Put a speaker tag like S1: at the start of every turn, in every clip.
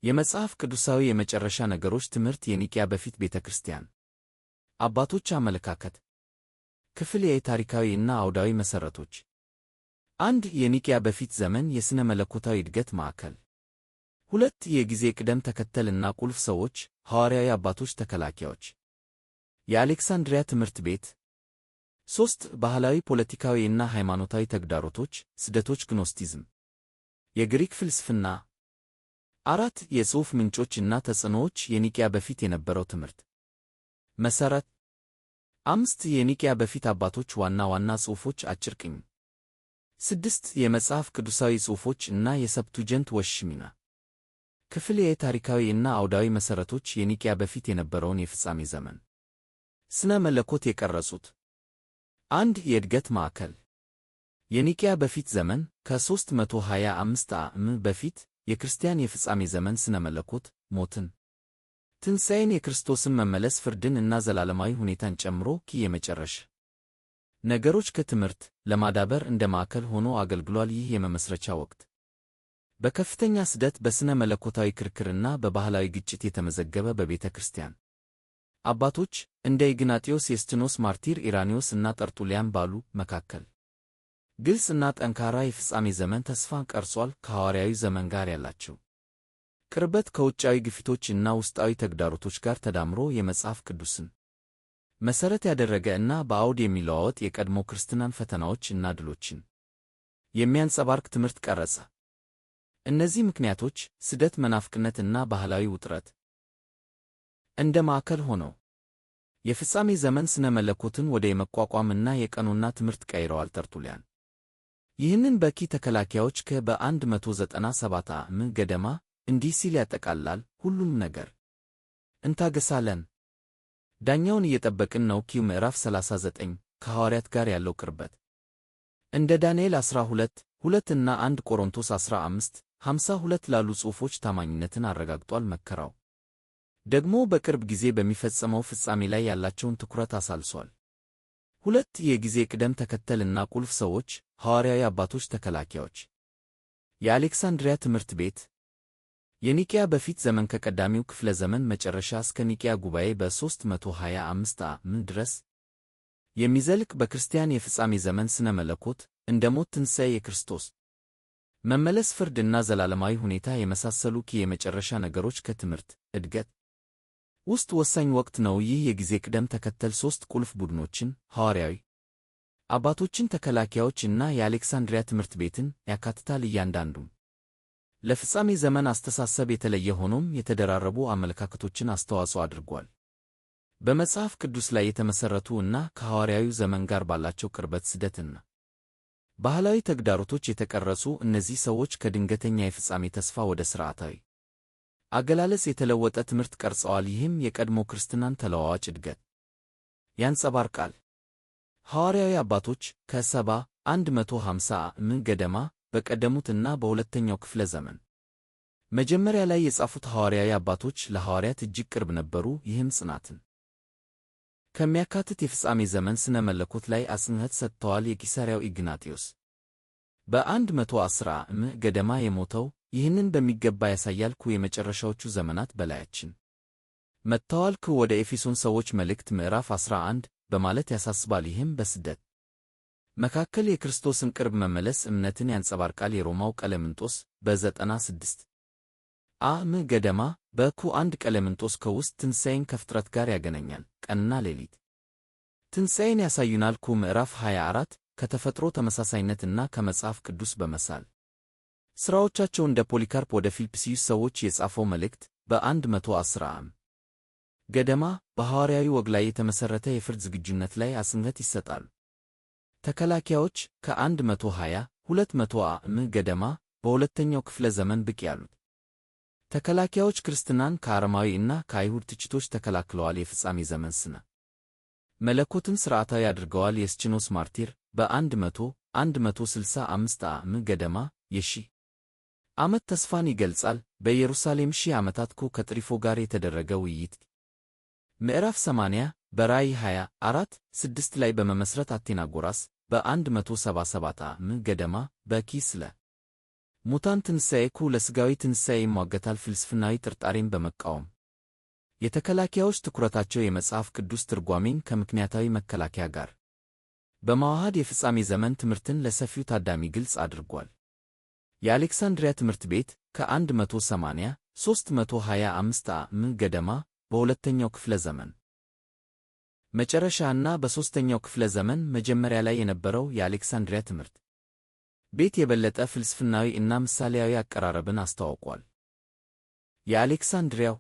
S1: የመጽሐፍ ቅዱሳዊ የመጨረሻ ነገሮች ትምህርት የኒቅያ በፊት ቤተ ክርስቲያን አባቶች አመለካከት ክፍል የታሪካዊ እና አውዳዊ መሠረቶች 1. የኒቅያ በፊት ዘመን የሥነ መለኮታዊ ዕድገት ማዕከል 2. የጊዜ ቅደም ተከተል እና ቁልፍ ሰዎች ሐዋርያዊ አባቶች ተከላካዮች የአሌክሳንድሪያ ትምህርት ቤት 3. ባህላዊ ፖለቲካዊ እና ሃይማኖታዊ ተግዳሮቶች ስደቶች ግኖስቲዝም የግሪክ ፍልስፍና 4. የጽሑፍ ምንጮች እና ተጽዕኖዎች የኒቅያ በፊት የነበረው ትምህርት መሠረት 5. የኒቅያ በፊት አባቶች ዋና ዋና ጽሑፎች አጭር ቅኝ 6. የመጽሐፍ ቅዱሳዊ ጽሑፎች እና የሰብቱጀንት ወሽሚና ክፍል የታሪካዊ እና አውዳዊ መሠረቶች የኒቅያ በፊት የነበረውን የፍጻሜ ዘመን ስነ መለኮት የቀረጹት 1. የዕድገት ማዕከል የኒቅያ በፊት ዘመን ከ325 ዓ.ም በፊት የክርስቲያን የፍጻሜ ዘመን ስነ መለኮት ሞትን፣ ትንሣኤን፣ የክርስቶስን መመለስ፣ ፍርድን እና ዘላለማዊ ሁኔታን ጨምሮ የመጨረሻ ነገሮች ከትምህርት ለማዳበር እንደ ማዕከል ሆኖ አገልግሏል። ይህ የመመስረቻ ወቅት በከፍተኛ ስደት፣ በስነ መለኮታዊ ክርክርና በባህላዊ ግጭት የተመዘገበ በቤተ ክርስቲያን አባቶች እንደ ኢግናጢዮስ፣ የስጢኖስ፣ ማርቲር፣ ኢራኒዮስ እና ጠርጡልያን ባሉ መካከል ግልጽ እና ጠንካራ የፍጻሜ ዘመን ተስፋን ቀርጿል። ከሐዋርያዊ ዘመን ጋር ያላቸው ቅርበት ከውጫዊ ግፊቶች እና ውስጣዊ ተግዳሮቶች ጋር ተዳምሮ የመጽሐፍ ቅዱስን መሠረት ያደረገ እና በአውድ የሚለዋወጥ የቀድሞ ክርስትናን ፈተናዎች እና ድሎችን የሚያንጸባርቅ ትምህርት ቀረጸ። እነዚህ ምክንያቶች ስደት፣ መናፍቅነት እና ባህላዊ ውጥረት እንደ ማዕከል ሆነው የፍጻሜ ዘመን ስነ መለኮትን ወደ የመቋቋም እና የቀኖና ትምህርት ቀይረዋል። ጠርጡልያን ይህንን በኪ ተከላካዮች በ197 ዓ.ም ገደማ እንዲህ ሲል ያጠቃልላል። ሁሉንም ነገር እንታገሳለን፣ ዳኛውን እየጠበቅን ነው። ኪው ምዕራፍ 39 ከሐዋርያት ጋር ያለው ቅርበት እንደ ዳንኤል 12:2 እና 1 ቆሮንቶስ 15:52 ላሉ ጽሑፎች ታማኝነትን አረጋግጧል። መከራው ደግሞ በቅርብ ጊዜ በሚፈጸመው ፍጻሜ ላይ ያላቸውን ትኩረት አሳልሷል። 2. የጊዜ ቅደም ተከተል እና ቁልፍ ሰዎች ሐዋርያዊ አባቶች ተከላካዮች የአሌክሳንድሪያ ትምህርት ቤት የኒቅያ በፊት ዘመን ከቀዳሚው ክፍለ ዘመን መጨረሻ እስከ ኒቅያ ጉባኤ በ325 ዓ.ም ድረስ የሚዘልቅ በክርስቲያን የፍጻሜ ዘመን ስነ መለኮት እንደ ሞት፣ ትንሣኤ፣ የክርስቶስ መመለስ፣ ፍርድ እና ዘላለማዊ ሁኔታ የመሳሰሉ የመጨረሻ ነገሮች ከትምህርት ዕድገት ውስጥ ወሳኝ ወቅት ነው። ይህ የጊዜ ቅደም ተከተል 3 ቁልፍ ቡድኖችን ሐዋርያዊ አባቶችን፣ ተከላካዮች እና የአሌክሳንድሪያ ትምህርት ቤትን ያካትታል። እያንዳንዱም ለፍጻሜ ዘመን አስተሳሰብ የተለየ ሆኖም የተደራረቡ አመለካከቶችን አስተዋጽኦ አድርጓል። በመጽሐፍ ቅዱስ ላይ የተመሠረቱ እና ከሐዋርያዊው ዘመን ጋር ባላቸው ቅርበት ስደትና ባህላዊ ተግዳሮቶች የተቀረጹ እነዚህ ሰዎች ከድንገተኛ የፍጻሜ ተስፋ ወደ ሥርዓታዊ አገላለጽ የተለወጠ ትምህርት ቀርጸዋል። ይህም የቀድሞ ክርስትናን ተለዋዋጭ ዕድገት ያንጸባርቃል። ሐዋርያዊ አባቶች ከ150 ዓ.ም ገደማ በቀደሙት እና በሁለተኛው ክፍለ ዘመን መጀመሪያ ላይ የጻፉት ሐዋርያዊ አባቶች ለሐዋርያት እጅግ ቅርብ ነበሩ። ይህም ጽናትን ከሚያካትት የፍጻሜ ዘመን ስነ መለኮት ላይ አጽንዖት ሰጥተዋል። የቂሳርያው ኢግናጢዮስ በ110 ዓ.ም ገደማ የሞተው ይህንን በሚገባ ያሳያል። የመጨረሻዎቹ ዘመናት በላያችን መጥተዋል። ወደ ኤፌሶን ሰዎች መልእክት ምዕራፍ 11 በማለት ያሳስባል። ይህም በስደት መካከል የክርስቶስን ቅርብ መመለስ እምነትን ያንጸባርቃል። የሮማው ቀለምንጦስ በ96 ዓ.ም ገደማ በ1 ቀለምንጦስ ከውስጥ ትንሣኤን ከፍጥረት ጋር ያገናኛል። ቀንና ሌሊት ትንሣኤን ያሳዩናል። ምዕራፍ 24 ከተፈጥሮ ተመሳሳይነትና ከመጽሐፍ ቅዱስ በመሳል ሥራዎቻቸው እንደ ፖሊካርፕ ወደ ፊልጵስዩስ ሰዎች የጻፈው መልእክት በ110 ዓ.ም ገደማ በሐዋርያዊ ወግ ላይ የተመሠረተ የፍርድ ዝግጁነት ላይ አጽንዖት ይሰጣሉ። ተከላካዮች ከ120-200 ዓ.ም ገደማ በሁለተኛው ክፍለ ዘመን ብቅ ያሉት ተከላካዮች ክርስትናን ከአረማዊ እና ከአይሁድ ትችቶች ተከላክለዋል። የፍጻሜ ዘመን ስነ መለኮትን ሥርዓታዊ አድርገዋል። የስጢኖስ ማርቲር በ165 ዓ.ም ገደማ የሺህ ዓመት ተስፋን ይገልጻል። በኢየሩሳሌም ሺህ ዓመታት ከጥሪፎ ጋር የተደረገ ውይይት ምዕራፍ 80 በራእይ 24:6 ላይ በመመስረት አቴናጎራስ በ177 ዓ.ም ገደማ በኪ ስለ ሙታን ትንሣኤ ኩ ለሥጋዊ ትንሣኤ ይሟገታል። ፍልስፍናዊ ጥርጣሬን በመቃወም የተከላካዮች ትኩረታቸው የመጽሐፍ ቅዱስ ትርጓሜን ከምክንያታዊ መከላከያ ጋር በማዋሃድ የፍጻሜ ዘመን ትምህርትን ለሰፊው ታዳሚ ግልጽ አድርጓል። የአሌክሳንድሪያ ትምህርት ቤት ከ180 325 ዓ.ም ገደማ በሁለተኛው ክፍለ ዘመን መጨረሻ እና በሦስተኛው ክፍለ ዘመን መጀመሪያ ላይ የነበረው የአሌክሳንድሪያ ትምህርት ቤት የበለጠ ፍልስፍናዊ እና ምሳሌያዊ አቀራረብን አስተዋውቋል። የአሌክሳንድሪያው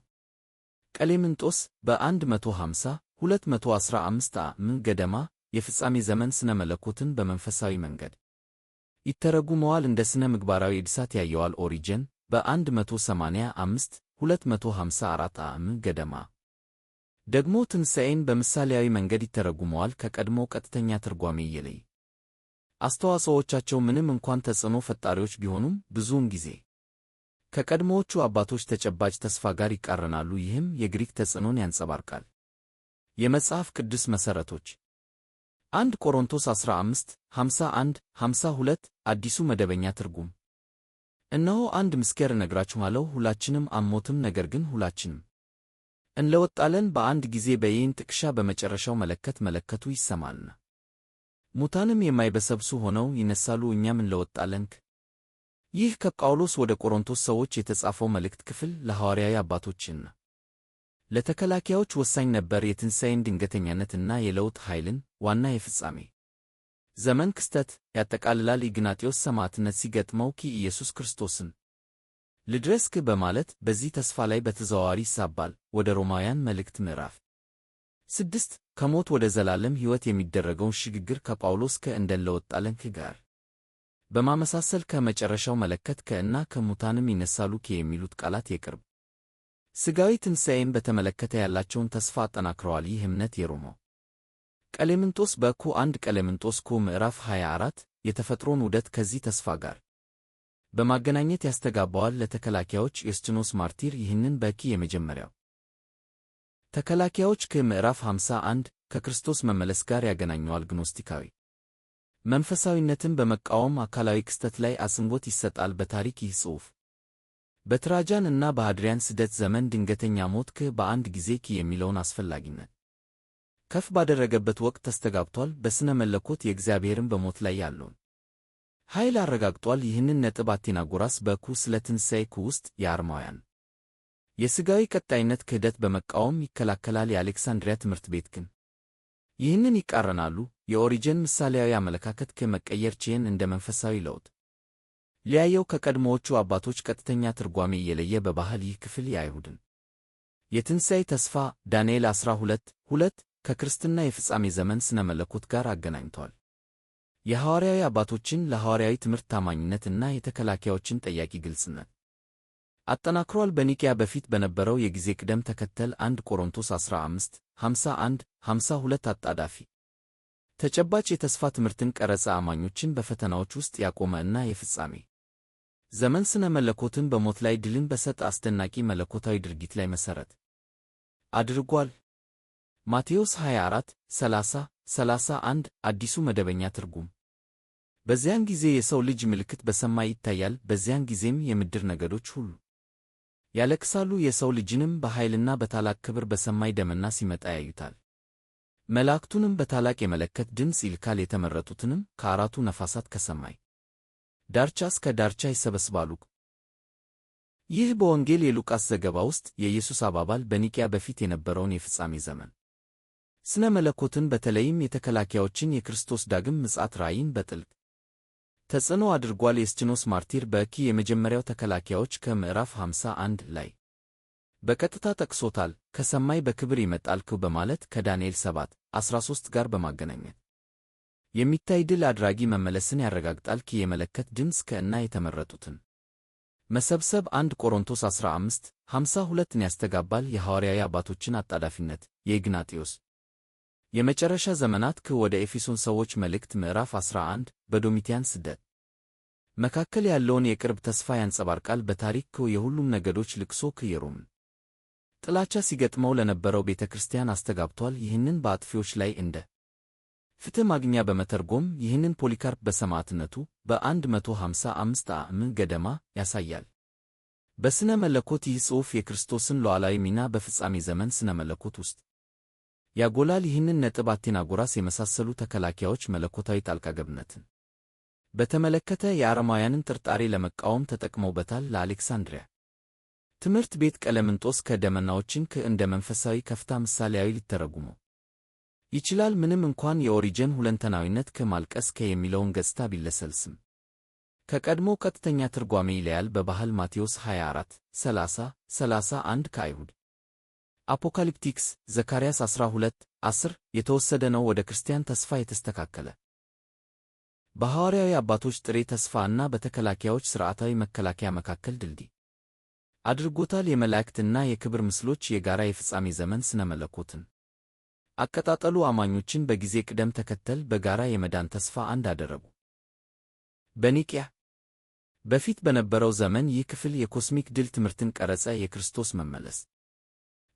S1: ቀሌምንጦስ በ150 215 ዓ.ም ገደማ የፍጻሜ ዘመን ስነ መለኮትን በመንፈሳዊ መንገድ ይተረጉመዋል፣ እንደ ስነ ምግባራዊ እድሳት ያየዋል። ኦሪጀን በ185 254 ዓ.ም ገደማ ደግሞ ትንሣኤን በምሳሌያዊ መንገድ ይተረጉመዋል፣ ከቀድሞ ቀጥተኛ ትርጓሜ ይለይ። አስተዋጽኦዎቻቸው ምንም እንኳን ተጽዕኖ ፈጣሪዎች ቢሆኑም ብዙውን ጊዜ ከቀድሞዎቹ አባቶች ተጨባጭ ተስፋ ጋር ይቃረናሉ። ይህም የግሪክ ተጽዕኖን ያንጸባርቃል። የመጽሐፍ ቅዱስ መሠረቶች 1 ቆሮንቶስ 15 51 52 አዲሱ መደበኛ ትርጉም። እነሆ አንድ ምስጢር እነግራችኋለሁ፣ ሁላችንም አንሞትም፣ ነገር ግን ሁላችንም እንለወጣለን በአንድ ጊዜ በይህን ጥቅሻ በመጨረሻው መለከቱ ይሰማልና ሙታንም የማይበሰብሱ ሆነው ይነሳሉ፣ እኛም እንለወጣለን። ይህ ከጳውሎስ ወደ ቆሮንቶስ ሰዎች የተጻፈው መልእክት ክፍል ለሐዋርያዊ አባቶችና ለተከላካዮች ወሳኝ ነበር። የትንሣኤን ድንገተኛነትና የለውጥ ኃይልን ዋና የፍጻሜ ዘመን ክስተት ያጠቃልላል። ኢግናጢዮስ ሰማዕትነት ሲገጥመው ኢየሱስ ክርስቶስን ልድረስክ በማለት በዚህ ተስፋ ላይ በተዘዋዋሪ ይሳባል። ወደ ሮማውያን መልእክት ምዕራፍ 6 ከሞት ወደ ዘላለም ሕይወት የሚደረገውን ሽግግር ከጳውሎስ እንለወጣለን ጋር በማመሳሰል ከመጨረሻው መለከት እና ከሙታንም ይነሳሉ የሚሉት ቃላት የቅርብ ሥጋዊ ትንሣኤን በተመለከተ ያላቸውን ተስፋ አጠናክረዋል። ይህ እምነት የሮማው ቀሌምንጦስ በ1 ቀሌምንጦስ ምዕራፍ 24 የተፈጥሮን ውደት ከዚህ ተስፋ ጋር በማገናኘት ያስተጋባዋል። ለተከላካዮች ዩስጢኖስ ማርቲር ይህንን የመጀመሪያው ተከላካዮች ምዕራፍ 51 ከክርስቶስ መመለስ ጋር ያገናኘዋል። ግኖስቲካዊ መንፈሳዊነትን በመቃወም አካላዊ ክስተት ላይ አጽንዖት ይሰጣል። በታሪክ ይህ ጽሑፍ በትራጃን እና በሃድሪያን ስደት ዘመን ድንገተኛ ሞት በአንድ ጊዜ የሚለውን አስፈላጊነት ከፍ ባደረገበት ወቅት ተስተጋብቷል። በሥነ መለኮት የእግዚአብሔርን በሞት ላይ ያለውን ኃይል አረጋግጧል። ይህንን ነጥብ አቴናጎራስ ስለ ትንሣኤ ውስጥ የአርማውያን የሥጋዊ ቀጣይነት ክህደት በመቃወም ይከላከላል። የአሌክሳንድሪያ ትምህርት ቤት ግን ይህንን ይቃረናሉ። የኦሪጀን ምሳሌያዊ አመለካከት መቀየር እንደ መንፈሳዊ ለውጥ ሊያየው ከቀድሞዎቹ አባቶች ቀጥተኛ ትርጓሜ እየለየ በባህል ይህ ክፍል የአይሁድን የትንሣኤ ተስፋ ዳንኤል 12:2 ከክርስትና የፍጻሜ ዘመን ስነ መለኮት ጋር አገናኝቷል። የሐዋርያዊ አባቶችን ለሐዋርያዊ ትምህርት ታማኝነት እና የተከላካዮችን ጠያቂ ግልጽነት አጠናክሯል። በኒቅያ በፊት በነበረው የጊዜ ቅደም ተከተል 1 ቆሮንቶስ 15 51 52 አጣዳፊ ተጨባጭ የተስፋ ትምህርትን ቀረጸ፣ አማኞችን በፈተናዎች ውስጥ ያቆመ እና የፍጻሜ ዘመን ስነ መለኮትን በሞት ላይ ድልን በሰጠ አስደናቂ መለኮታዊ ድርጊት ላይ መሠረት አድርጓል። ማቴዎስ 24 30 31 አዲሱ መደበኛ ትርጉም። በዚያን ጊዜ የሰው ልጅ ምልክት በሰማይ ይታያል፣ በዚያን ጊዜም የምድር ነገዶች ሁሉ ያለቅሳሉ፣ የሰው ልጅንም በኃይልና በታላቅ ክብር በሰማይ ደመና ሲመጣ ያዩታል። መላእክቱንም በታላቅ የመለከት ድምፅ ይልካል፣ የተመረጡትንም ከአራቱ ነፋሳት ከሰማይ ዳርቻ እስከ ዳርቻ ይሰበስባሉ። ይህ በወንጌል የሉቃስ ዘገባ ውስጥ የኢየሱስ አባባል በኒቅያ በፊት የነበረውን የፍጻሜ ዘመን ስነ መለኮትን በተለይም የተከላካዮችን የክርስቶስ ዳግም ምጽአት ራእይን በጥልቅ ተጽዕኖ አድርጓል። ዩስጢኖስ ማርቲር የመጀመሪያው ተከላካዮች ከምዕራፍ 51 ላይ በቀጥታ ጠቅሶታል። ከሰማይ በክብር ይመጣል በማለት ከዳንኤል 7:13 ጋር በማገናኘት የሚታይ ድል አድራጊ መመለስን ያረጋግጣል። የመለከት ድምፅ እና የተመረጡትን መሰብሰብ 1 ቆሮንቶስ 15:52ን ያስተጋባል። የሐዋርያዊ አባቶችን አጣዳፊነት የኢግናጢዮስ የመጨረሻ ዘመናት ወደ ኤፌሶን ሰዎች መልእክት ምዕራፍ 11 በዶሚቲያን ስደት መካከል ያለውን የቅርብ ተስፋ ያንጸባርቃል። በታሪክ የሁሉም ነገዶች ልቅሶ የሮምን ጥላቻ ሲገጥመው ለነበረው ቤተ ክርስቲያን አስተጋብቷል። ይህንን በአጥፊዎች ላይ እንደ ፍትሕ ማግኛ በመተርጎም ይህንን ፖሊካርፕ በሰማዕትነቱ በ155 ዓ.ም ገደማ ያሳያል። በሥነ መለኮት ይህ ጽሑፍ የክርስቶስን ሉዓላዊ ሚና በፍጻሜ ዘመን ሥነ መለኮት ውስጥ ያጎላል። ይህንን ነጥብ አቴናጎራስ የመሳሰሉ ተከላካዮች መለኮታዊ ጣልቃ ገብነትን በተመለከተ የአረማውያንን ጥርጣሬ ለመቃወም ተጠቅመውበታል። ለአሌክሳንድሪያ ትምህርት ቤት ቀለምንጦስ ከደመናዎችን እንደ መንፈሳዊ ከፍታ ምሳሌያዊ ሊተረጉመው ይችላል። ምንም እንኳን የኦሪጀን ሁለንተናዊነት ከማልቀስ የሚለውን ገጽታ ቢለሰልስም ከቀድሞ ቀጥተኛ ትርጓሜ ይለያል። በባህል ማቴዎስ 24 30 31 ከአይሁድ አፖካሊፕቲክስ ዘካርያስ 12 10 የተወሰደ ነው። ወደ ክርስቲያን ተስፋ የተስተካከለ በሐዋርያዊ አባቶች ጥሬ ተስፋ እና በተከላካዮች ሥርዓታዊ መከላከያ መካከል ድልድይ አድርጎታል። የመላእክትና የክብር ምስሎች የጋራ የፍጻሜ ዘመን ሥነ መለኮትን አቀጣጠሉ አማኞችን በጊዜ ቅደም ተከተል በጋራ የመዳን ተስፋ አንድ አደረጉ። በኒቅያ በፊት በነበረው ዘመን ይህ ክፍል የኮስሚክ ድል ትምህርትን ቀረጸ። የክርስቶስ መመለስ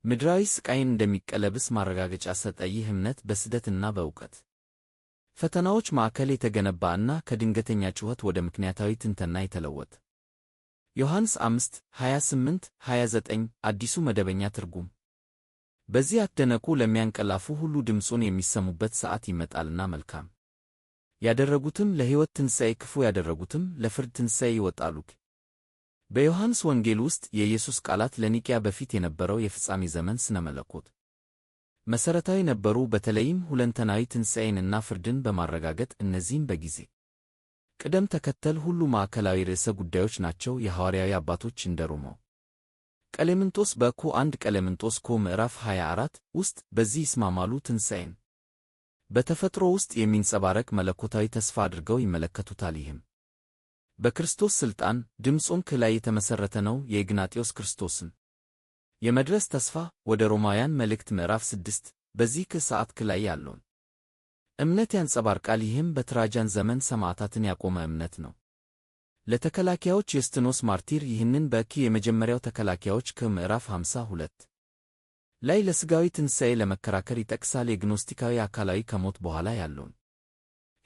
S1: ምድራዊ ሥቃይን እንደሚቀለብስ ማረጋገጫ ሰጠ። ይህ እምነት በስደትና በእውቀት ፈተናዎች ማዕከል የተገነባ እና ከድንገተኛ ጩኸት ወደ ምክንያታዊ ትንተና የተለወጠ። ዮሐንስ 5 28 29 አዲሱ መደበኛ ትርጉም በዚህ አትደነቁ፣ ለሚያንቀላፉ ሁሉ ድምፁን የሚሰሙበት ሰዓት ይመጣልና መልካም ያደረጉትም ለሕይወት ትንሣኤ፣ ክፉ ያደረጉትም ለፍርድ ትንሣኤ ይወጣሉ። በዮሐንስ ወንጌል ውስጥ የኢየሱስ ቃላት ለኒቅያ በፊት የነበረው የፍጻሜ ዘመን ሥነ መለኮት መሠረታዊ ነበሩ፣ በተለይም ሁለንተናዊ ትንሣኤንና ፍርድን በማረጋገጥ እነዚህም በጊዜ ቅደም ተከተል ሁሉ ማዕከላዊ ርዕሰ ጉዳዮች ናቸው። የሐዋርያዊ አባቶች እንደ ሮማው ቀሌምንጦስ በኩ 1 ቀሌምንጦስ ኮ ምዕራፍ 24 ውስጥ በዚህ ይስማማሉ። ትንሣኤን በተፈጥሮ ውስጥ የሚንጸባረቅ መለኮታዊ ተስፋ አድርገው ይመለከቱታል። ይህም በክርስቶስ ሥልጣን ድምፆም ላይ የተመሠረተ ነው። የኢግናጢዮስ ክርስቶስን የመድረስ ተስፋ ወደ ሮማውያን መልእክት ምዕራፍ 6 በዚህ ሰዓት ላይ ያለውን እምነት ያንጸባርቃል። ይህም በትራጃን ዘመን ሰማዕታትን ያቆመ እምነት ነው። ለተከላካዮች የስጥኖስ ማርቲር ይህንን የመጀመሪያው ተከላካዮች ከምዕራፍ 52 ላይ ለሥጋዊ ትንሣኤ ለመከራከር ይጠቅሳል። የግኖስቲካዊ አካላዊ ከሞት በኋላ ያለውን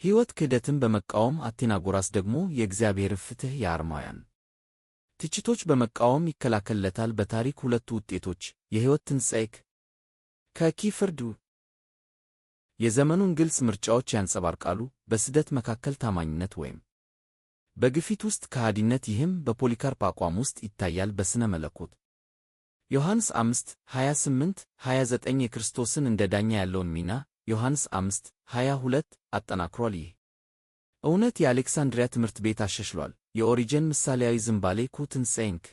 S1: ሕይወት ክህደትን በመቃወም አቴናጎራስ ደግሞ የእግዚአብሔር ፍትሕ የአረማውያን ትችቶች በመቃወም ይከላከልለታል። በታሪክ ሁለቱ ውጤቶች የሕይወት ትንሣኤ ፍርድ የዘመኑን ግልጽ ምርጫዎች ያንጸባርቃሉ። በስደት መካከል ታማኝነት ወይም በግፊት ውስጥ ከሃዲነት፣ ይህም በፖሊካርፕ አቋም ውስጥ ይታያል። በሥነ መለኮት ዮሐንስ 5 28 29 የክርስቶስን እንደ ዳኛ ያለውን ሚና ዮሐንስ 5 22 አጠናክሯል። ይህ እውነት የአሌክሳንድሪያ ትምህርት ቤት አሻሽሏል። የኦሪጀን ምሳሌያዊ ዝንባሌ ትንሣኤንክ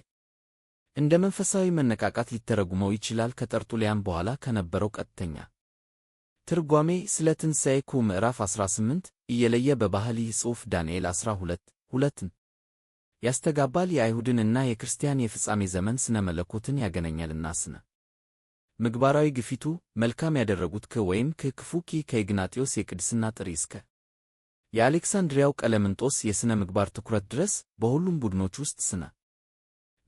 S1: እንደ መንፈሳዊ መነቃቃት ሊተረጉመው ይችላል። ከጠርጡልያን በኋላ ከነበረው ቀጥተኛ ትርጓሜ ስለ ትንሣኤ ምዕራፍ 18 እየለየ በባህል ይህ ጽሑፍ ዳንኤል 12:2ን ያስተጋባል። የአይሁድንና የክርስቲያን የፍጻሜ ዘመን ሥነ መለኮትን ያገናኛልና ስነ ምግባራዊ ግፊቱ መልካም ያደረጉት ወይም ክፉ ከኢግናጢዮስ የቅድስና ጥሪ እስከ የአሌክሳንድሪያው ቀለምንጦስ የሥነ ምግባር ትኩረት ድረስ በሁሉም ቡድኖች ውስጥ ስነ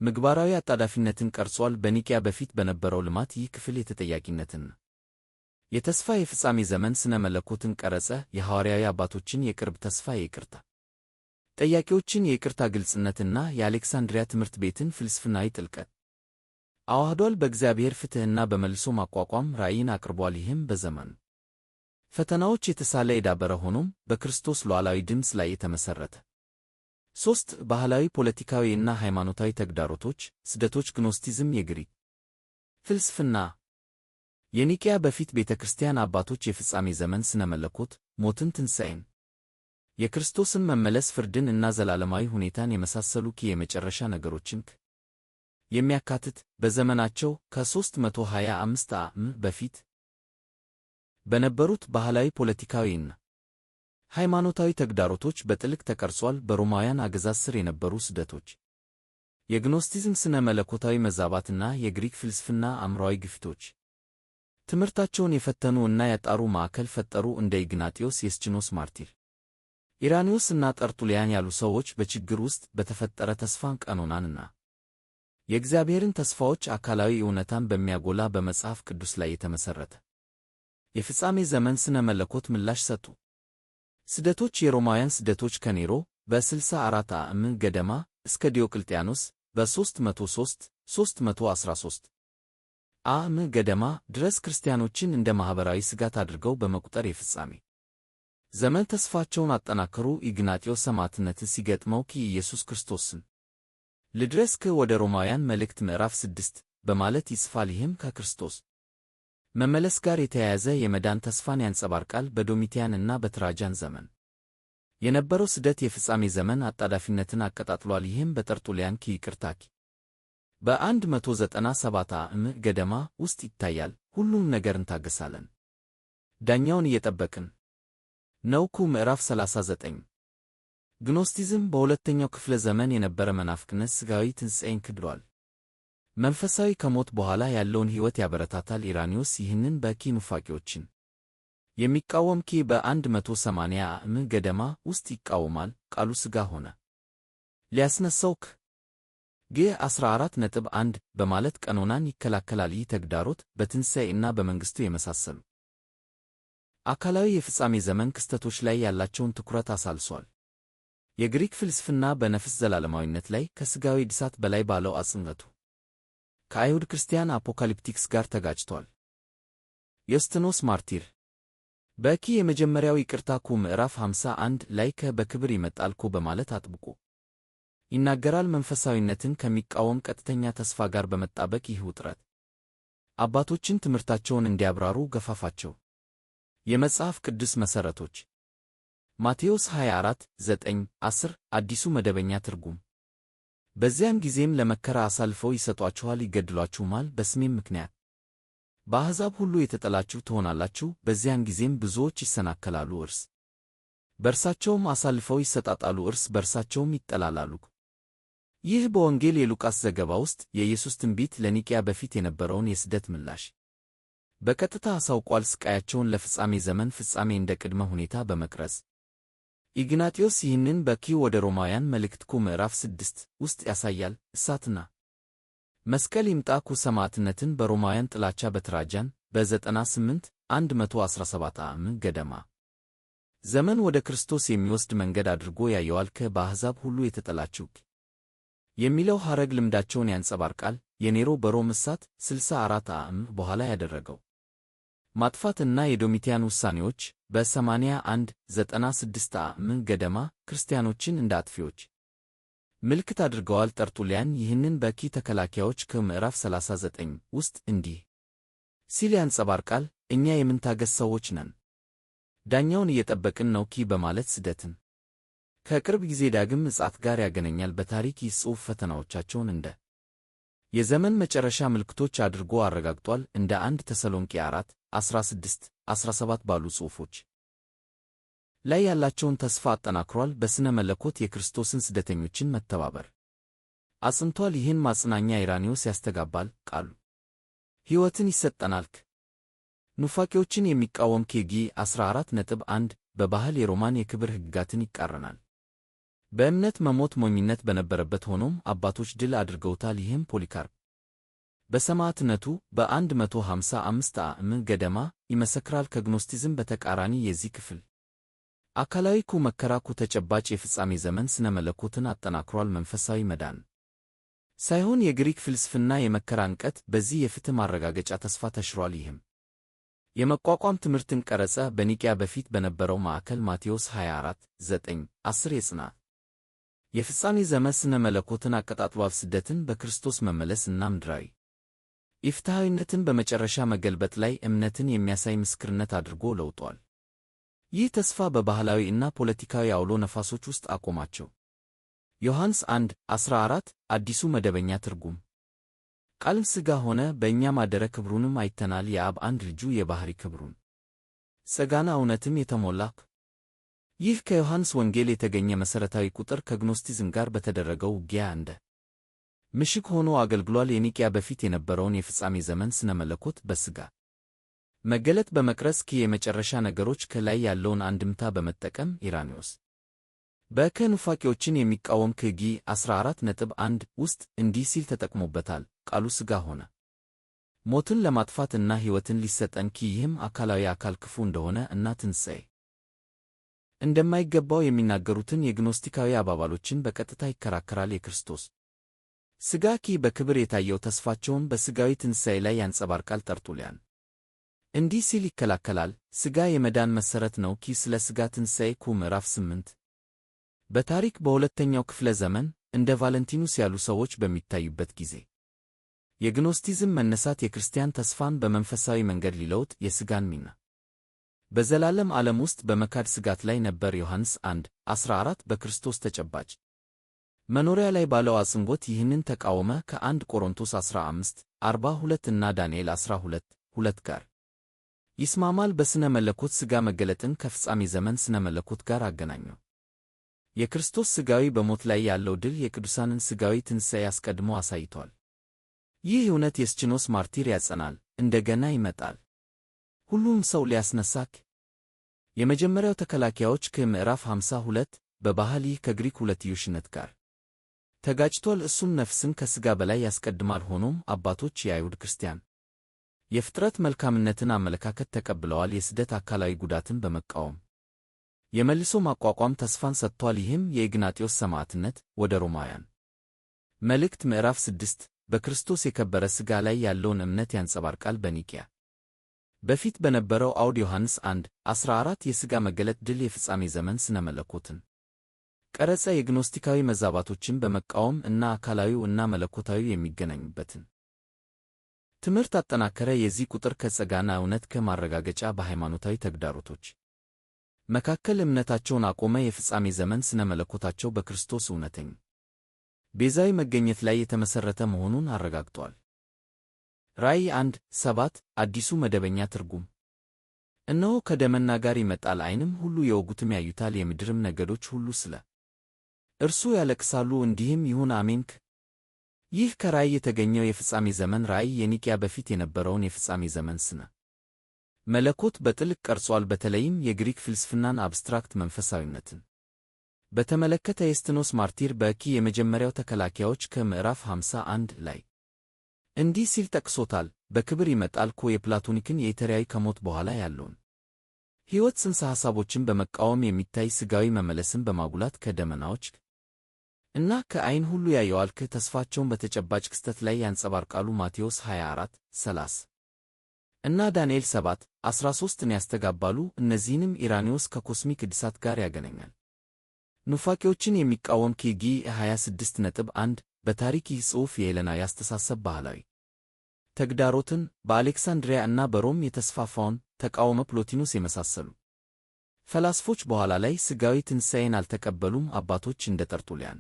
S1: ምግባራዊ አጣዳፊነትን ቀርጿል። በኒቅያ በፊት በነበረው ልማት ይህ ክፍል የተጠያቂነትን የተስፋ የፍጻሜ ዘመን ሥነ መለኮትን ቀረጸ። የሐዋርያዊ አባቶችን የቅርብ ተስፋ የይቅርታ ጠያቂዎችን የይቅርታ ግልጽነትና የአሌክሳንድሪያ ትምህርት ቤትን ፍልስፍናዊ ጥልቀት አዋህዷል። በእግዚአብሔር ፍትሕና በመልሶ ማቋቋም ራእይን አቅርቧል። ይህም በዘመኑ ፈተናዎች የተሳለ የዳበረ ሆኖም በክርስቶስ ሉዓላዊ ድምፅ ላይ የተመሠረተ 3 ባህላዊ፣ ፖለቲካዊ እና ሃይማኖታዊ ተግዳሮቶች ስደቶች ግኖስቲዝም የግሪክ ፍልስፍና የኒቅያ በፊት ቤተ ክርስቲያን አባቶች የፍጻሜ ዘመን ሥነ መለኮት ሞትን፣ ትንሣኤን፣ የክርስቶስን መመለስ፣ ፍርድን እና ዘላለማዊ ሁኔታን የመሳሰሉ የመጨረሻ ነገሮችን የሚያካትት በዘመናቸው ከ325 ዓ.ም በፊት በነበሩት ባህላዊ፣ ፖለቲካዊና ሃይማኖታዊ ተግዳሮቶች በጥልቅ ተቀርጿል። በሮማውያን አገዛዝ ስር የነበሩ ስደቶች፣ የግኖስቲዝም ሥነ መለኮታዊ መዛባትና የግሪክ ፍልስፍና አእምሮአዊ ግፊቶች ትምህርታቸውን የፈተኑ እና ያጣሩ ማዕከል ፈጠሩ። እንደ ኢግናጢዮስ፣ የስችኖስ ማርቲር፣ ኢራኒዮስ እና ጠርጡልያን ያሉ ሰዎች በችግር ውስጥ በተፈጠረ ተስፋን፣ ቀኖናንና የእግዚአብሔርን ተስፋዎች አካላዊ እውነታን በሚያጎላ በመጽሐፍ ቅዱስ ላይ የተመሠረተ የፍጻሜ ዘመን ስነ መለኮት ምላሽ ሰጡ። ስደቶች የሮማውያን ስደቶች ከኔሮ በ64 ዓ.ም ገደማ እስከ ዲዮቅልጥያኖስ በ313 ዓ.ም ገደማ ድረስ ክርስቲያኖችን እንደ ማኅበራዊ ስጋት አድርገው በመቁጠር የፍጻሜ ዘመን ተስፋቸውን አጠናከሩ። ኢግናጢዮስ ሰማዕትነትን ሲገጥመው ኢየሱስ ክርስቶስን ልድረስ ወደ ሮማውያን መልእክት ምዕራፍ 6 በማለት ይጽፋል። ይህም ከክርስቶስ መመለስ ጋር የተያያዘ የመዳን ተስፋን ያንጸባርቃል። በዶሚቲያን እና በትራጃን ዘመን የነበረው ስደት የፍጻሜ ዘመን አጣዳፊነትን አቀጣጥሏል። ይህም በጠርጡልያን ይቅርታኪ በ197 ዓ.ም ገደማ ውስጥ ይታያል። ሁሉም ነገር እንታገሳለን፣ ዳኛውን እየጠበቅን ነው። ምዕራፍ 39 ግኖስቲዝም በሁለተኛው ክፍለ ዘመን የነበረ መናፍቅነት ሥጋዊ ትንሣኤን ክዷል። መንፈሳዊ ከሞት በኋላ ያለውን ሕይወት ያበረታታል። ኢራኒዮስ ይህንን ኑፋቂዎችን የሚቃወም በ180 ዓ.ም ገደማ ውስጥ ይቃወማል። ቃሉ ሥጋ ሆነ ሊያስነሳው ግ14.1 በማለት ቀኖናን ይከላከላል። ይህ ተግዳሮት በትንሣኤ እና በመንግሥቱ የመሳሰሉ አካላዊ የፍጻሜ ዘመን ክስተቶች ላይ ያላቸውን ትኩረት አሳልሷል። የግሪክ ፍልስፍና በነፍስ ዘላለማዊነት ላይ ከሥጋዊ እድሳት በላይ ባለው አጽንዖቱ ከአይሁድ ክርስቲያን አፖካሊፕቲክስ ጋር ተጋጭቷል። ዮስጢኖስ ማርቲር የመጀመሪያው ይቅርታ ምዕራፍ 51 ላይ በክብር ይመጣል በማለት አጥብቆ ይናገራል። መንፈሳዊነትን ከሚቃወም ቀጥተኛ ተስፋ ጋር በመጣበቅ ይህ ውጥረት አባቶችን ትምህርታቸውን እንዲያብራሩ ገፋፋቸው። የመጽሐፍ ቅዱስ መሠረቶች ማቴዎስ 24:9-10 አዲሱ መደበኛ ትርጉም በዚያን ጊዜም ለመከራ አሳልፈው ይሰጧችኋል፣ ይገድሏችሁማል፣ በስሜም ምክንያት በአሕዛብ ሁሉ የተጠላችሁ ትሆናላችሁ። በዚያን ጊዜም ብዙዎች ይሰናከላሉ፣ እርስ በርሳቸውም አሳልፈው ይሰጣጣሉ፣ እርስ በርሳቸውም ይጠላላሉ። ይህ በወንጌል የሉቃስ ዘገባ ውስጥ የኢየሱስ ትንቢት ለኒቅያ በፊት የነበረውን የስደት ምላሽ በቀጥታ አሳውቋል። ስቃያቸውን ለፍጻሜ ዘመን ፍጻሜ እንደ ቅድመ ሁኔታ በመቅረጽ ኢግናጢዮስ ይህንን ወደ ሮማውያን መልእክት ምዕራፍ 6 ውስጥ ያሳያል። እሳትና መስቀል ይምጣ ሰማዕትነትን በሮማውያን ጥላቻ በትራጃን በ98-117 ዓ.ም ገደማ ዘመን ወደ ክርስቶስ የሚወስድ መንገድ አድርጎ ያየዋል። በአሕዛብ ሁሉ የተጠላችሁ የሚለው ሐረግ ልምዳቸውን ያንጸባርቃል። የኔሮ በሮም እሳት 64 ዓ.ም በኋላ ያደረገው ማጥፋት እና የዶሚቲያን ውሳኔዎች በ81-96 ዓ.ም ገደማ ክርስቲያኖችን እንደ አጥፊዎች ምልክት አድርገዋል። ጠርጡልያን ይህንን ተከላካዮች ምዕራፍ 39 ውስጥ እንዲህ ሲል ያንጸባርቃል። እኛ የምንታገስ ሰዎች ነን፣ ዳኛውን እየጠበቅን ነው በማለት ስደትን ከቅርብ ጊዜ ዳግም ምጽአት ጋር ያገናኛል። በታሪክ ይህ ጽሑፍ ፈተናዎቻቸውን እንደ የዘመን መጨረሻ ምልክቶች አድርጎ አረጋግጧል። እንደ 1 ተሰሎንቄ 4:16-17 ባሉ ጽሑፎች ላይ ያላቸውን ተስፋ አጠናክሯል። በሥነ መለኮት የክርስቶስን ስደተኞችን መተባበር አጽንቷል። ይህን ማጽናኛ ኢራኒዮስ ያስተጋባል። ቃሉ ሕይወትን ይሰጠናል። ኑፋቂዎችን የሚቃወም ግ14.1 በባህል የሮማን የክብር ሕግጋትን ይቃረናል። በእምነት መሞት ሞኝነት በነበረበት ሆኖም አባቶች ድል አድርገውታል። ይህም ፖሊካርፕ በሰማዕትነቱ በ155 ዓ.ም ገደማ ይመሰክራል። ከግኖስቲዝም በተቃራኒ የዚህ ክፍል አካላዊ መከራ ተጨባጭ የፍጻሜ ዘመን ስነ መለኮትን አጠናክሯል። መንፈሳዊ መዳን ሳይሆን የግሪክ ፍልስፍና የመከራ ንቀት በዚህ የፍትሕ ማረጋገጫ ተስፋ ተሽሯል። ይህም የመቋቋም ትምህርትን ቀረጸ። በኒቅያ በፊት በነበረው ማዕከል ማቴዎስ 24:9-10 የጽናት የፍጻሜ ዘመን ስነ መለኮትን አቀጣጥሏል። ስደትን በክርስቶስ መመለስ እና ምድራዊ ኢፍትሐዊነትን በመጨረሻ መገልበጥ ላይ እምነትን የሚያሳይ ምስክርነት አድርጎ ለውጧል። ይህ ተስፋ በባህላዊ እና ፖለቲካዊ አውሎ ነፋሶች ውስጥ አቆማቸው። ዮሐንስ 1:14 አዲሱ መደበኛ ትርጉም ቃልም ሥጋ ሆነ፣ በእኛም አደረ፣ ክብሩንም አይተናል፣ የአብ አንድ ልጁ የባሕሪ ክብሩን ጸጋና እውነትም የተሞላ። ይህ ከዮሐንስ ወንጌል የተገኘ መሠረታዊ ቁጥር ከግኖስቲዝም ጋር በተደረገው ውጊያ እንደ ምሽግ ሆኖ አገልግሏል። የኒቅያ በፊት የነበረውን የፍጻሜ ዘመን ስነ መለኮት በሥጋ መገለጥ በመቅረጽ የመጨረሻ ነገሮች ላይ ያለውን አንድምታ በመጠቀም ኢራኒዮስ ኑፋቂዎችን የሚቃወም ግ14.1 ውስጥ እንዲህ ሲል ተጠቅሞበታል። ቃሉ ሥጋ ሆነ፣ ሞትን ለማጥፋት እና ሕይወትን ሊሰጠን ይህም አካላዊ አካል ክፉ እንደሆነ እና ትንሣኤ እንደማይገባው የሚናገሩትን የግኖስቲካዊ አባባሎችን በቀጥታ ይከራከራል። የክርስቶስ ሥጋ በክብር የታየው ተስፋቸውን በሥጋዊ ትንሣኤ ላይ ያንጸባርቃል። ተርቱሊያን እንዲህ ሲል ይከላከላል። ሥጋ የመዳን መሠረት ነው። ስለ ሥጋ ትንሣኤ ምዕራፍ 8 በታሪክ በሁለተኛው ክፍለ ዘመን እንደ ቫለንቲኑስ ያሉ ሰዎች በሚታዩበት ጊዜ የግኖስቲዝም መነሳት የክርስቲያን ተስፋን በመንፈሳዊ መንገድ ሊለውጥ የሥጋን ሚና በዘላለም ዓለም ውስጥ በመካድ ስጋት ላይ ነበር። ዮሐንስ 1:14 በክርስቶስ ተጨባጭ መኖሪያ ላይ ባለው አጽንዖት ይህንን ተቃወመ። ከ1 ቆሮንቶስ 15:42 እና ዳንኤል 12:2 ጋር ይስማማል። በሥነ መለኮት ሥጋ መገለጥን ከፍጻሜ ዘመን ሥነ መለኮት ጋር አገናኘው። የክርስቶስ ሥጋዊ በሞት ላይ ያለው ድል የቅዱሳንን ሥጋዊ ትንሣኤ አስቀድሞ አሳይቷል። ይህ እውነት የስችኖስ ማርቲር ያጸናል። እንደገና ይመጣል ሁሉም ሰው ሊያስነሳክ የመጀመሪያው ተከላካዮች ከምዕራፍ 52 በባህል ይህ ከግሪክ ሁለትዮሽነት ጋር ተጋጭቷል። እሱም ነፍስን ከሥጋ በላይ ያስቀድማል። ሆኖም አባቶች የአይሁድ ክርስቲያን የፍጥረት መልካምነትን አመለካከት ተቀብለዋል። የስደት አካላዊ ጉዳትን በመቃወም የመልሶ ማቋቋም ተስፋን ሰጥቷል። ይህም የኢግናጢዮስ ሰማዕትነት ወደ ሮማውያን መልእክት ምዕራፍ 6 በክርስቶስ የከበረ ሥጋ ላይ ያለውን እምነት ያንጸባርቃል። በኒቅያ በፊት በነበረው አውድ ዮሐንስ 1:14 የሥጋ መገለጥ ድል የፍጻሜ ዘመን ሥነ መለኮትን ቀረጸ። የግኖስቲካዊ መዛባቶችን በመቃወም እና አካላዊው እና መለኮታዊ የሚገናኙበትን ትምህርት አጠናከረ። የዚህ ቁጥር ከጸጋና እውነት ከማረጋገጫ በሃይማኖታዊ ተግዳሮቶች መካከል እምነታቸውን አቆመ። የፍጻሜ ዘመን ሥነ መለኮታቸው በክርስቶስ እውነተኛ ቤዛዊ መገኘት ላይ የተመሠረተ መሆኑን አረጋግጧል። ራእይ 1:7 አዲሱ መደበኛ ትርጉም እነሆ ከደመና ጋር ይመጣል፣ ዓይንም ሁሉ የወጉትም ያዩታል፣ የምድርም ነገዶች ሁሉ ስለ እርሱ ያለቅሳሉ። እንዲህም ይሁን አሜን። ይህ ከራእይ የተገኘው የፍጻሜ ዘመን ራእይ የኒቅያ በፊት የነበረውን የፍጻሜ ዘመን ሥነ መለኮት በጥልቅ ቀርጿል። በተለይም የግሪክ ፍልስፍናን አብስትራክት መንፈሳዊነትን በተመለከተ የስችኖስ ማርቲር የመጀመሪያው ተከላካዮች ከምዕራፍ 51 ላይ እንዲህ ሲል ጠቅሶታል። በክብር ይመጣል የፕላቶኒክን የኢተሪያዊ ከሞት በኋላ ያለውን ሕይወት ጽንሰ ሐሳቦችን በመቃወም የሚታይ ሥጋዊ መመለስን በማጉላት ከደመናዎች እና ከዓይን ሁሉ ያየዋል ተስፋቸውን በተጨባጭ ክስተት ላይ ያንጸባርቃሉ። ማቴዎስ 24:30 እና ዳንኤል 7:13ን ያስተጋባሉ። እነዚህንም ኢራኒዎስ ከኮስሚክ እድሳት ጋር ያገናኛል። ኑፋቄዎችን የሚቃወም ኬጊ 26.1 በታሪክ ይህ ጽሑፍ የሄለናዊ አስተሳሰብ ባህላዊ ተግዳሮትን በአሌክሳንድሪያ እና በሮም የተስፋፋውን ተቃውሞ ፕሎቲኖስ የመሳሰሉ ፈላስፎች በኋላ ላይ ሥጋዊ ትንሣኤን አልተቀበሉም። አባቶች እንደ ተርቱሊያን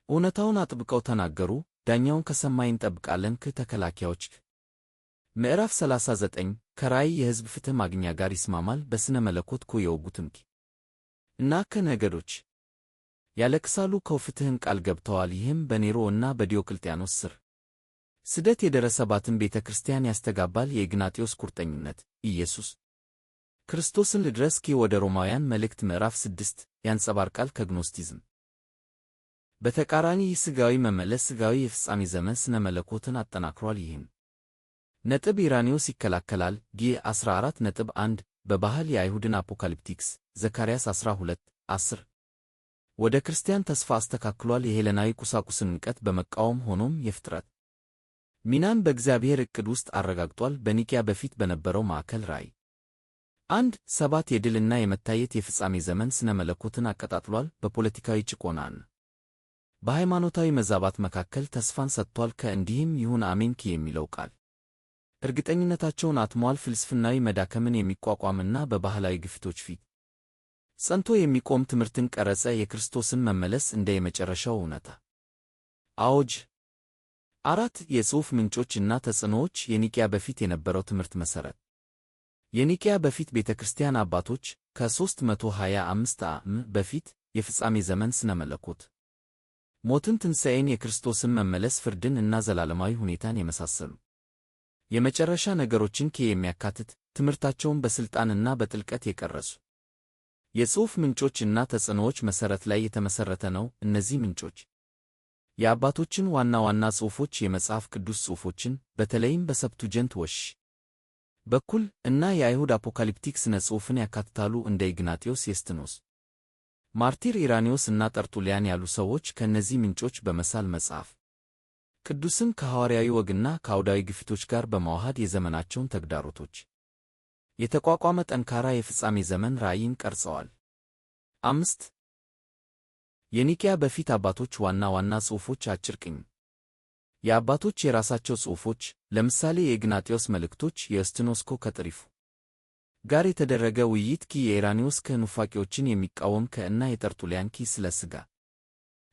S1: እውነታውን አጥብቀው ተናገሩ። ዳኛውን ከሰማይ እንጠብቃለን። ተከላካዮች ምዕራፍ 39 ከራእይ የሕዝብ ፍትሕ ማግኛ ጋር ይስማማል። በሥነ መለኮት የወጉትም እና ከነገዶች ያለቅሳሉ ፍትሕን ቃል ገብተዋል። ይህም በኔሮ እና በዲዮቅልጥያኖስ ስር ስደት የደረሰባትን ቤተ ክርስቲያን ያስተጋባል። የኢግናጢዮስ ቁርጠኝነት ኢየሱስ ክርስቶስን ልድረስ ወደ ሮማውያን መልእክት ምዕራፍ 6 ያንጸባርቃል። ከግኖስቲዝም በተቃራኒ ይህ ሥጋዊ መመለስ ሥጋዊ የፍጻሜ ዘመን ሥነ መለኮትን አጠናክሯል። ይህን ነጥብ ኢራኒዎስ ይከላከላል። 14.1 በባህል የአይሁድን አፖካሊፕቲክስ ዘካርያስ 12:10 ወደ ክርስቲያን ተስፋ አስተካክሏል። የሄለናዊ ቁሳቁስን ንቀት በመቃወም ሆኖም የፍጥረት ሚናን በእግዚአብሔር ዕቅድ ውስጥ አረጋግጧል። በኒቅያ በፊት በነበረው ማዕከል ራእይ 1:7 የድልና የመታየት የፍጻሜ ዘመን ሥነ መለኮትን አቀጣጥሏል። በፖለቲካዊ ጭቆናን በሃይማኖታዊ መዛባት መካከል ተስፋን ሰጥቷል። ከእንዲህም ይሁን አሜን የሚለው ቃል እርግጠኝነታቸውን አትሟል። ፍልስፍናዊ መዳከምን የሚቋቋምና በባህላዊ ግፊቶች ፊት ጸንቶ የሚቆም ትምህርትን ቀረጸ። የክርስቶስን መመለስ እንደ የመጨረሻው እውነታ አዎጅ። 4 የጽሑፍ ምንጮች እና ተጽዕኖዎች የኒቅያ በፊት የነበረው ትምህርት መሠረት የኒቅያ በፊት ቤተ ክርስቲያን አባቶች ከ325 ዓ.ም በፊት የፍጻሜ ዘመን ሥነ መለኮት ሞትን፣ ትንሣኤን፣ የክርስቶስን መመለስ፣ ፍርድን እና ዘላለማዊ ሁኔታን የመሳሰሉ የመጨረሻ ነገሮችን የሚያካትት ትምህርታቸውን በሥልጣንና በጥልቀት የቀረጹ የጽሑፍ ምንጮች እና ተጽዕኖዎች መሠረት ላይ የተመሠረተ ነው። እነዚህ ምንጮች የአባቶችን ዋና ዋና ጽሑፎች የመጽሐፍ ቅዱስ ጽሑፎችን በተለይም በሰብቱጀንት ወሽ በኩል እና የአይሁድ አፖካሊፕቲክ ሥነ ጽሑፍን ያካትታሉ። እንደ ኢግናጢዮስ፣ የስጥኖስ፣ ማርቲር፣ ኢራኒዮስ እና ጠርጡልያን ያሉ ሰዎች ከእነዚህ ምንጮች በመሳል መጽሐፍ ቅዱስን ከሐዋርያዊ ወግና ከአውዳዊ ግፊቶች ጋር በማዋሃድ የዘመናቸውን ተግዳሮቶች የተቋቋመ ጠንካራ የፍጻሜ ዘመን ራእይን ቀርጸዋል። 5. የኒቅያ በፊት አባቶች ዋና ዋና ጽሑፎች አጭር ቅኝ የአባቶች የራሳቸው ጽሑፎች፣ ለምሳሌ የኢግናጢዮስ መልእክቶች፣ የእስጢኖስኮ ከጥሪፉ ጋር የተደረገ ውይይት የኢራኒዮስ ኑፋቄዎችን የሚቃወም እና የጠርጡልያን ስለ ሥጋ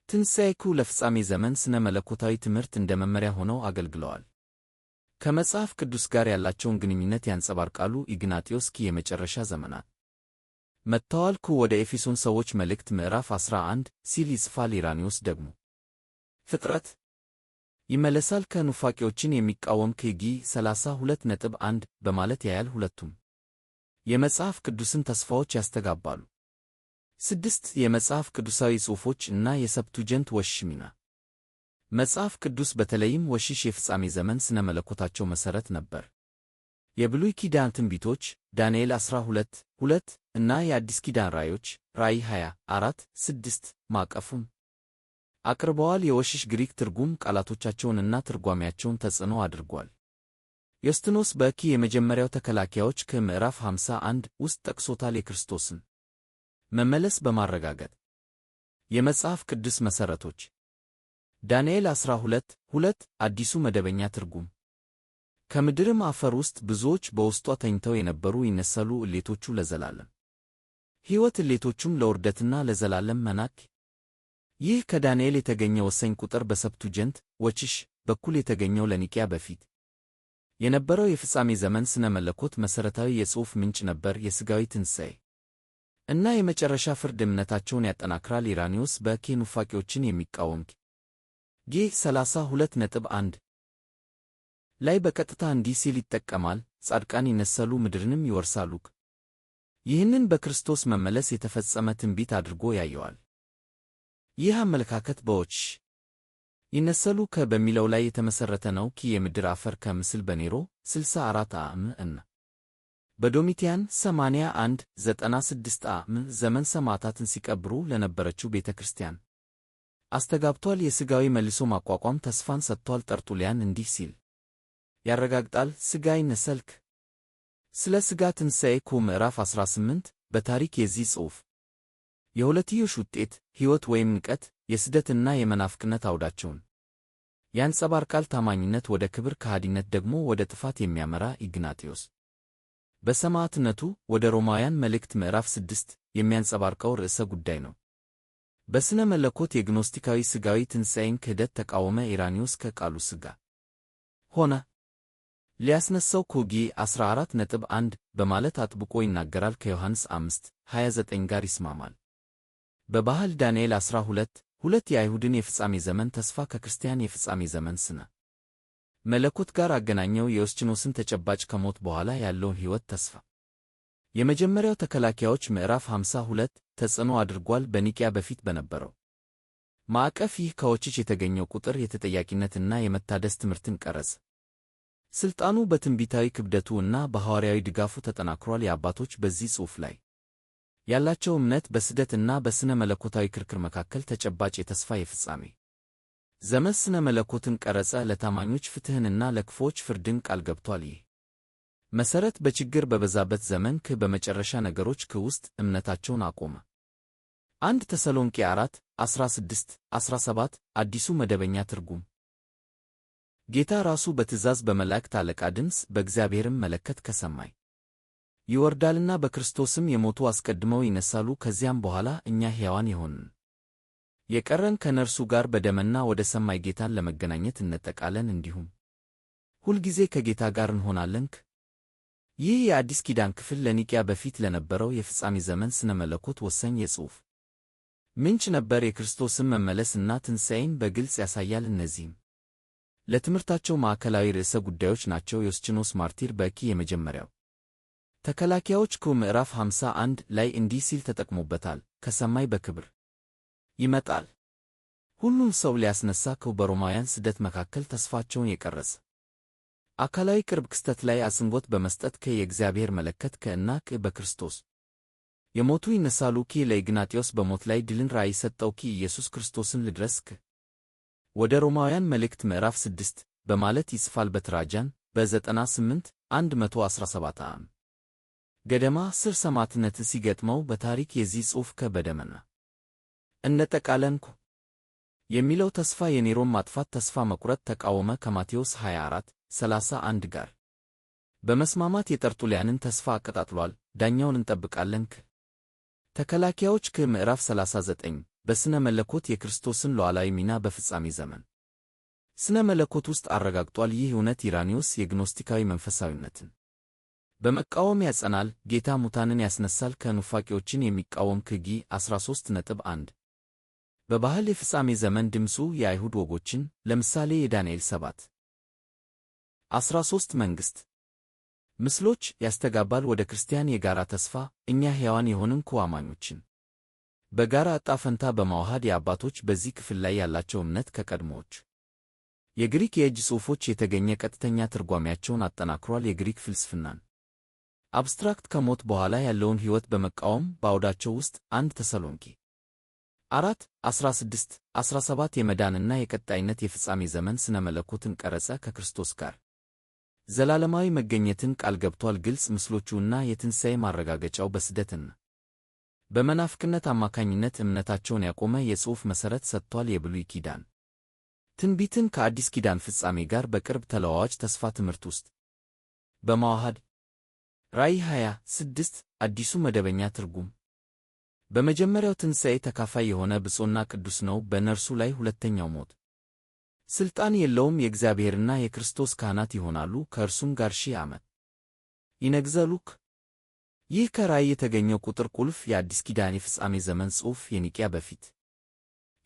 S1: ትንሣኤ ለፍጻሜ ዘመን ስነ መለኮታዊ ትምህርት እንደ መመሪያ ሆነው አገልግለዋል። ከመጽሐፍ ቅዱስ ጋር ያላቸውን ግንኙነት ያንጸባርቃሉ። ኢግናጢዮስ የመጨረሻ ዘመናት መጥተዋል ወደ ኤፌሶን ሰዎች መልእክት ምዕራፍ 11 ሲል ይጽፋል። ኢራኒዮስ ደግሞ ፍጥረት ይመለሳል ኑፋቄዎችን የሚቃወም ጊ 32.1 በማለት ያያል። ሁለቱም የመጽሐፍ ቅዱስን ተስፋዎች ያስተጋባሉ። 6. የመጽሐፍ ቅዱሳዊ ጽሑፎች እና የሰብቱጀንት ወሽሽ ሚና መጽሐፍ ቅዱስ በተለይም ወሽሽ የፍጻሜ ዘመን ስነ መለኮታቸው መሠረት ነበር። የብሉይ ኪዳን ትንቢቶች ዳንኤል 12:2 እና የአዲስ ኪዳን ራእዮች ራእይ 24:6 ማዕቀፉን አቅርበዋል። የወሽሽ ግሪክ ትርጉም ቃላቶቻቸውንና ትርጓሜያቸውን ተጽዕኖ አድርጓል። ዮስጢኖስ የመጀመሪያው ተከላካዮች ከምዕራፍ 51 ውስጥ ጠቅሶታል። የክርስቶስን መመለስ በማረጋገጥ የመጽሐፍ ቅዱስ መሠረቶች ዳንኤል 12:2 አዲሱ መደበኛ ትርጉም ከምድርም አፈር ውስጥ ብዙዎች በውስጧ ተኝተው የነበሩ ይነሳሉ፣ እሌቶቹ ለዘላለም ሕይወት፣ እሌቶቹም ለውርደትና ለዘላለም መናክ። ይህ ከዳንኤል የተገኘ ወሳኝ ቁጥር በሰብቱጀንት ወችሽ በኩል የተገኘው ለኒቅያ በፊት የነበረው የፍጻሜ ዘመን ስነ መለኮት መሠረታዊ የጽሑፍ ምንጭ ነበር። የሥጋዊ ትንሣኤ እና የመጨረሻ ፍርድ እምነታቸውን ያጠናክራል። ኢራኒዮስ ኑፋቄዎችን የሚቃወም ጌ 32.1 ላይ በቀጥታ እንዲህ ሲል ይጠቀማል፣ ጻድቃን ይነሳሉ ምድርንም ይወርሳሉ። ይህንን በክርስቶስ መመለስ የተፈጸመ ትንቢት አድርጎ ያየዋል። ይህ አመለካከት በወችሽ ይነሳሉ በሚለው ላይ የተመሠረተ ነው። የምድር አፈር ከምስል በኔሮ 64 ዓ.ም እና በዶሚቲያን 81-96 ዓ.ም ዘመን ሰማዕታትን ሲቀብሩ ለነበረችው ቤተ ክርስቲያን አስተጋብቷል። የሥጋዊ መልሶ ማቋቋም ተስፋን ሰጥቷል። ጠርጡልያን እንዲህ ሲል ያረጋግጣል፣ ሥጋ ይነሳል። ስለ ሥጋ ትንሣኤ ምዕራፍ 18 በታሪክ የዚህ ጽሑፍ የሁለትዮሽ ውጤት ሕይወት ወይም ንቀት፣ የስደትና የመናፍቅነት አውዳቸውን ያንጸባርቃል። ታማኝነት ወደ ክብር፣ ከሃዲነት ደግሞ ወደ ጥፋት የሚያመራ ኢግናጢዮስ በሰማዕትነቱ ወደ ሮማውያን መልእክት ምዕራፍ 6 የሚያንጸባርቀው ርዕሰ ጉዳይ ነው። በሥነ መለኮት የግኖስቲካዊ ሥጋዊ ትንሣኤን ክህደት ተቃወመ። ኢራኒዮስ ከቃሉ ሥጋ ሆነ ሊያስነሳው ጊ 14.1 በማለት አጥብቆ ይናገራል። ከዮሐንስ 5:29 ጋር ይስማማል። በባህል ዳንኤል 12:2 የአይሁድን የፍጻሜ ዘመን ተስፋ ከክርስቲያን የፍጻሜ ዘመን ስነ መለኮት ጋር አገናኘው። የዮስጢኖስን ተጨባጭ ከሞት በኋላ ያለውን ሕይወት ተስፋ የመጀመሪያው ተከላካዮች ምዕራፍ 52 ተጽዕኖ አድርጓል። በኒቅያ በፊት በነበረው ማዕቀፍ ይህ ከወችሽ የተገኘው ቁጥር የተጠያቂነትና የመታደስ ትምህርትን ቀረጸ። ሥልጣኑ በትንቢታዊ ክብደቱ እና በሐዋርያዊ ድጋፉ ተጠናክሯል። የአባቶች በዚህ ጽሑፍ ላይ ያላቸው እምነት በስደት እና በሥነ መለኮታዊ ክርክር መካከል ተጨባጭ የተስፋ የፍጻሜ ዘመን ስነ መለኮትን ቀረጸ። ለታማኞች ፍትሕንና ለክፉዎች ፍርድን ቃል ገብቷል። ይህ መሠረት በችግር በበዛበት ዘመን በመጨረሻ ነገሮች ውስጥ እምነታቸውን አቆመ። 1 ተሰሎንቄ 4:16-17 አዲሱ መደበኛ ትርጉም ጌታ ራሱ በትእዛዝ በመላእክት አለቃ ድምፅ በእግዚአብሔርም መለከት ከሰማይ ይወርዳልና በክርስቶስም የሞቱ አስቀድመው ይነሳሉ፣ ከዚያም በኋላ እኛ ሕያዋን የሆንን የቀረን ከነርሱ ጋር በደመና ወደ ሰማይ ጌታን ለመገናኘት እንጠቃለን፣ እንዲሁም ሁልጊዜ ከጌታ ጋር እንሆናለን። ይህ የአዲስ ኪዳን ክፍል ለኒቅያ በፊት ለነበረው የፍጻሜ ዘመን ስነ መለኮት ወሳኝ የጽሑፍ ምንጭ ነበር። የክርስቶስን መመለስና ትንሣኤን በግልጽ ያሳያል። እነዚህም ለትምህርታቸው ማዕከላዊ ርዕሰ ጉዳዮች ናቸው። ዮስጢኖስ ማርቲር የመጀመሪያው ተከላካዮች ምዕራፍ 51 ላይ እንዲህ ሲል ተጠቅሞበታል፣ ከሰማይ በክብር ይመጣል። ሁሉም ሰው ሊያስነሳ በሮማውያን ስደት መካከል ተስፋቸውን የቀረጸ አካላዊ ቅርብ ክስተት ላይ አጽንዖት በመስጠት የእግዚአብሔር መለከት እና በክርስቶስ የሞቱ ይነሳሉ ለኢግናጢዮስ በሞት ላይ ድልን ራእይ ሰጠው ኢየሱስ ክርስቶስን ልድረስ ወደ ሮማውያን መልእክት ምዕራፍ 6 በማለት ይጽፋል። በትራጃን በ98 117 ዓ.ም ገደማ ስር ሰማዕትነት ሲገጥመው በታሪክ የዚህ ጽሑፍ በደመና እነጠቃለንኩ የሚለው ተስፋ የኔሮን ማጥፋት ተስፋ መቁረጥ ተቃወመ ከማቴዎስ 24:31 ጋር በመስማማት የጠርጡልያንን ተስፋ አቀጣጥሏል። ዳኛውን እንጠብቃለን ተከላካዮች ምዕራፍ 39 በስነ መለኮት የክርስቶስን ሉዓላዊ ሚና በፍጻሜ ዘመን ስነ መለኮት ውስጥ አረጋግጧል። ይህ እውነት ኢራኒዮስ የግኖስቲካዊ መንፈሳዊነትን በመቃወም ያጸናል። ጌታ ሙታንን ያስነሳል ከኑፋቂዎችን የሚቃወም ጊ 13.1 በባህል የፍጻሜ ዘመን ድምፁ የአይሁድ ወጎችን ለምሳሌ የዳንኤል 7:13 መንግሥት ምስሎች ያስተጋባል። ወደ ክርስቲያን የጋራ ተስፋ እኛ ሕያዋን የሆንን አማኞችን በጋራ ዕጣ ፈንታ በማዋሃድ የአባቶች በዚህ ክፍል ላይ ያላቸው እምነት ከቀድሞዎች የግሪክ የእጅ ጽሑፎች የተገኘ ቀጥተኛ ትርጓሜያቸውን አጠናክሯል። የግሪክ ፍልስፍናን አብስትራክት ከሞት በኋላ ያለውን ሕይወት በመቃወም በአውዳቸው ውስጥ 1 ተሰሎንቄ 4:16-17 የመዳንና የቀጣይነት የፍጻሜ ዘመን ስነ መለኮትን ቀረጸ። ከክርስቶስ ጋር ዘላለማዊ መገኘትን ቃል ገብቷል። ግልጽ ምስሎቹና የትንሣኤ ማረጋገጫው በስደትና በመናፍቅነት አማካኝነት እምነታቸውን ያቆመ የጽሑፍ መሠረት ሰጥቷል። የብሉይ ኪዳን ትንቢትን ከአዲስ ኪዳን ፍጻሜ ጋር በቅርብ ተለዋዋጭ ተስፋ ትምህርት ውስጥ በማዋሃድ ራእይ 26 አዲሱ መደበኛ ትርጉም በመጀመሪያው ትንሣኤ ተካፋይ የሆነ ብፁዕና ቅዱስ ነው። በነርሱ ላይ ሁለተኛው ሞት ሥልጣን የለውም። የእግዚአብሔርና የክርስቶስ ካህናት ይሆናሉ፣ ከእርሱም ጋር 1000 ዓመት ይነግሣሉ። ይህ ከራእይ የተገኘው ቁጥር ቁልፍ የአዲስ ኪዳን የፍጻሜ ዘመን ጽሑፍ የኒቅያ በፊት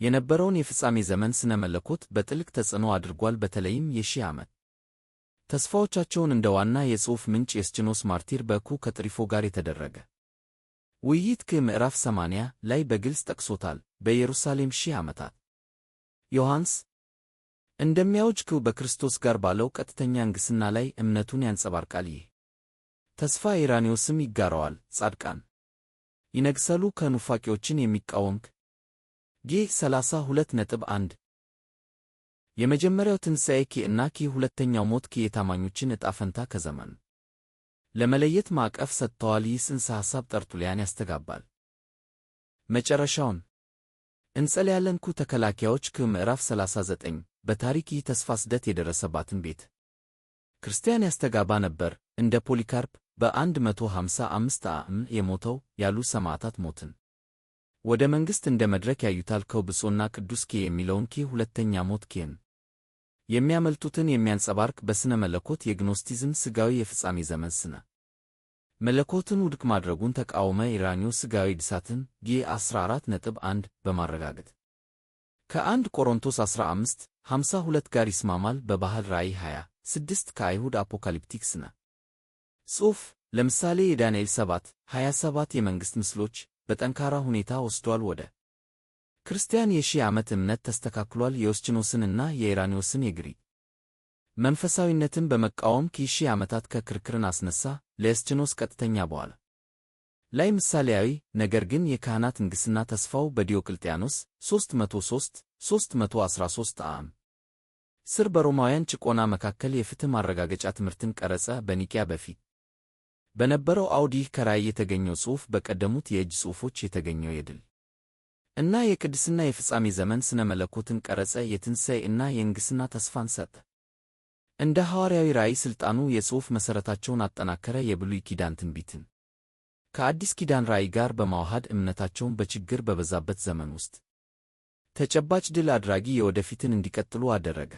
S1: የነበረውን የፍጻሜ ዘመን ስነ መለኮት በጥልቅ ተጽዕኖ አድርጓል። በተለይም የ1000 ዓመት ተስፋዎቻቸውን እንደ ዋና የጽሑፍ ምንጭ የስችኖስ ማርቲር ከጥሪፎ ጋር የተደረገ ውይይት ምዕራፍ 80 ላይ በግልጽ ጠቅሶታል። በኢየሩሳሌም 1000 ዓመታት ዮሐንስ እንደሚያውጅ በክርስቶስ ጋር ባለው ቀጥተኛ ንግሥና ላይ እምነቱን ያንጸባርቃል። ይህ ተስፋ ኢራኒዮስም ይጋራዋል። ጻድቃን ይነግሣሉ ከኑፋቂዎችን የሚቃወም ጌ 32.1 የመጀመሪያው ትንሣኤ እና ሁለተኛው ሞት የታማኞችን ዕጣ ፈንታ ከዘመኑ ለመለየት ማዕቀፍ ሰጥተዋል። ይህ ጽንሰ ሐሳብ ጠርጡልያን ያስተጋባል። መጨረሻውን እንጸልያለን ተከላካዮች ምዕራፍ 39 በታሪክ ይህ ተስፋ ስደት የደረሰባትን ቤተ ክርስቲያን ያስተጋባ ነበር። እንደ ፖሊካርፕ በ155 ዓ.ም የሞተው ያሉ ሰማዕታት ሞትን ወደ መንግሥት እንደ መድረክ ያዩታል። ብፁዕና ቅዱስ የሚለውን ሁለተኛ ሞት የሚያመልጡትን የሚያንጸባርቅ በስነ መለኮት የግኖስቲዝም ሥጋዊ የፍጻሜ ዘመን ስነ መለኮትን ውድቅ ማድረጉን ተቃወመ። ኢራኒዮስ ሥጋዊ ድሳትን ጌ 14.1 በማረጋገጥ ከ1 ቆሮንቶስ 15:52 ጋር ይስማማል። በባህል ራእይ 26 ከአይሁድ አፖካሊፕቲክ ስነ ጽሑፍ ለምሳሌ የዳንኤል 7:27 የመንግሥት ምስሎች በጠንካራ ሁኔታ ወስዷል። ወደ ክርስቲያን የ1000 ዓመት እምነት ተስተካክሏል። የዮስጢኖስንና የኢራኒዮስን የግሪክ መንፈሳዊነትን በመቃወም የ1000 ዓመታት ክርክርን አስነሳ። ለዮስጢኖስ ቀጥተኛ በኋላ ላይ ምሳሌያዊ ነገር ግን የካህናት ንግሥና ተስፋው በዲዮቅልጥያኖስ 313 ዓ.ም ስር በሮማውያን ጭቆና መካከል የፍትሕ ማረጋገጫ ትምህርትን ቀረጸ። በኒቅያ በፊት በነበረው አውድ ይህ ከራእይ የተገኘው ጽሑፍ በቀደሙት የእጅ ጽሑፎች የተገኘው የድል እና የቅድስና የፍጻሜ ዘመን ስነ መለኮትን ቀረጸ። የትንሣኤ እና የንግሥና ተስፋን ሰጠ። እንደ ሐዋርያዊ ራእይ ሥልጣኑ የጽሑፍ መሠረታቸውን አጠናከረ። የብሉይ ኪዳን ትንቢትን ከአዲስ ኪዳን ራእይ ጋር በማዋሃድ እምነታቸውን በችግር በበዛበት ዘመን ውስጥ ተጨባጭ ድል አድራጊ የወደፊትን እንዲቀጥሉ አደረገ።